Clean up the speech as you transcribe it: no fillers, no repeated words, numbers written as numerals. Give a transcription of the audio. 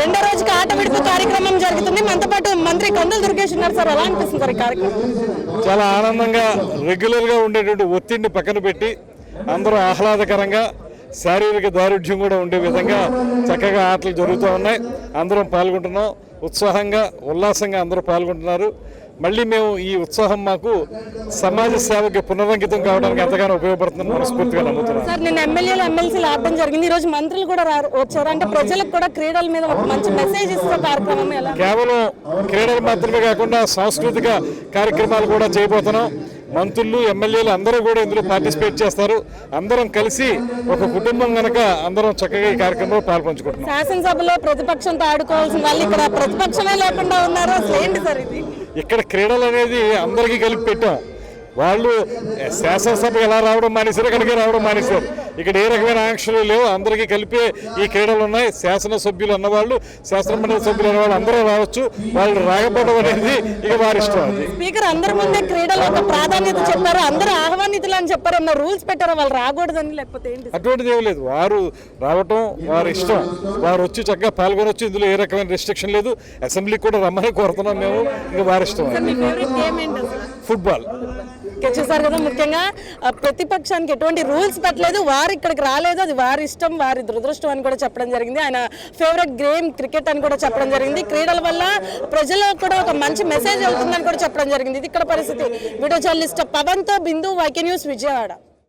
రెండో రోజుకి ఆట విడుపు కార్యక్రమం జరుగుతుంది. మనతో పాటు మంత్రి కందుల దుర్గేష్ ఉన్నారు. సార్, ఎలా అనిపిస్తుంది సార్ ఈ కార్యక్రమం? చాలా ఆనందంగా, రెగ్యులర్గా ఉండేటువంటి ఒత్తిడిని పక్కన పెట్టి అందరూ ఆహ్లాదకరంగా, శారీరక దారుఢ్యం కూడా ఉండే విధంగా చక్కగా ఆటలు జరుగుతూ ఉన్నాయి. అందరం పాల్గొంటున్నాం. ఉత్సాహంగా, ఉల్లాసంగా అందరూ పాల్గొంటున్నారు. మళ్ళీ మేము ఈ ఉత్సాహం మాకు సమాజ సేవకి పునరంకితం కావడానికి ఎంతగానో ఉపయోగపడుతుందని మనస్ఫూర్తిగా నమ్ముతున్నాం. సార్, నిన్న ఎమ్మెల్యేలు ఎమ్మెల్సీలు ఆడడం జరిగింది. ఈ రోజు మంత్రులు కూడా వచ్చారు. అంటే ప్రజలకు కూడా క్రీడల మీద ఒక మంచి మెసేజ్ ఇచ్చే కార్యక్రమం. కేవలం క్రీడలు మాత్రమే కాకుండా సాంస్కృతిక కార్యక్రమాలు కూడా చేయబోతున్నాం. మంత్రులు, ఎమ్మెల్యేలు అందరూ కూడా ఇందులో పార్టిసిపేట్ చేస్తారు. అందరం కలిసి ఒక కుటుంబం కనుక అందరం చక్కగా ఈ కార్యక్రమంలో పాల్పంచుకుంటున్నాం. శాసనసభలో ప్రతిపక్షంతో ఆడుకోవాల్సిన వాళ్ళు ఇక్కడ ప్రతిపక్షమే లేకుండా ఉన్నారు. అసలు ఏంటి సార్ ఇది? ఇక్కడ క్రీడలు అనేది అందరికీ కలిపి పెట్టాం. వాళ్ళు శాసనసభకు ఎలా రావడం మానేశారు, ఇక్కడికి రావడం మానేశారు. ఇక్కడ ఏ రకమైన ఆంక్షలు లేవు. అందరికీ కలిపే ఈ క్రీడలు ఉన్నాయి. శాసనసభ్యులు అన్నవాళ్ళు, శాసనమండలి సభ్యులు అన్నవాళ్ళు అందరూ రావచ్చు. వాళ్ళు రాకపోవడం అనేది ఇక వారి ఇష్టం. స్పీకర్ అందరి ముందే క్రీడలు ఒక ప్రాధాన్యత చెప్పారు. అందరూ ఆహ్వానితులు అని చెప్పారు. అన్న రూల్స్ పెట్టారు. వాళ్ళు రాకూడదని, లేకపోతే ఏంటి? అటువంటిది ఏం లేదు. వారు రావటం వారి ఇష్టం. వారు వచ్చి చక్కగా పాల్గొనొచ్చు. ఇందులో ఏ రకమైన రెస్ట్రిక్షన్ లేదు. అసెంబ్లీకి కూడా రమ్మని కోరుతున్నాం మేము. ఇక వారి ఇష్టం. ఫుట్బాల్ చూసారు కదా, ముఖ్యంగా ప్రతిపక్షానికి ఎటువంటి రూల్స్ పెట్టలేదు. వారు ఇక్కడికి రాలేదు. అది వారి ఇష్టం, వారి దురదృష్టం అని కూడా చెప్పడం జరిగింది. ఆయన ఫేవరెట్ గేమ్ క్రికెట్ అని కూడా చెప్పడం జరిగింది. క్రీడల వల్ల ప్రజలకు కూడా ఒక మంచి మెసేజ్ వెళ్తుందని కూడా చెప్పడం జరిగింది. ఇది ఇక్కడ పరిస్థితి. వీడియో జర్నలిస్ట్ పవన్తో బిందు, వైకే న్యూస్, విజయవాడ.